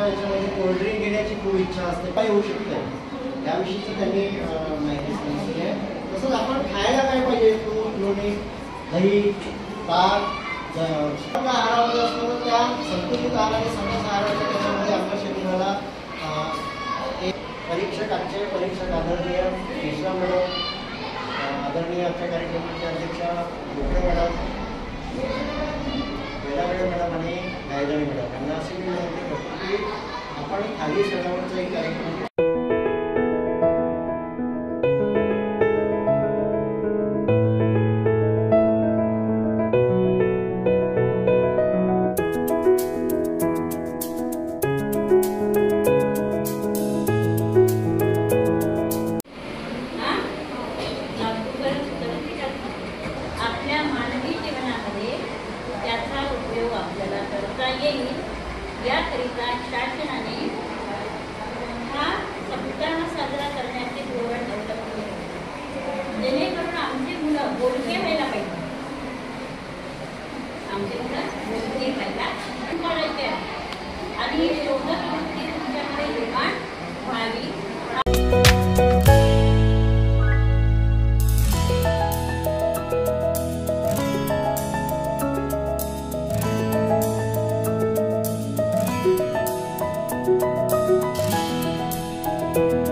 याच्यामध्ये कोल्ड्रिंक घेण्याची खूप इच्छा असते, काय होऊ शकतं याविषयीचं त्यांनी माहिती सांगितली आहे. तसंच आपण खायला काय पाहिजे, दूध, लोणी, दही, ताक आहारामध्ये असतो तर त्या संतुलित आहार आणि समज आहाराच्या त्याच्यामध्ये आपल्या शरीराला आमचे परीक्षक आदरणीय मिश्रा मॅडम, आदरणीय आमच्या कार्यक्रमाचे अध्यक्षा गोखले मॅडम, वेळावेळ मॅडम आणि गायदाणी मॅडम यांना असे मी विनंती करतो की आपण खाली सणावरचा एक कार्यक्रम याकरिता शासनाने हा सप्ताह साजरा करण्याचे धोरण ठेवले, जेणेकरून आमची मुलं बोलके व्हायला पाहिजे, आमचे मुलं बोलके व्हायला करायचे आणि शोधक वृत्ती तुमच्याकडे निर्माण व्हावी. Thank you.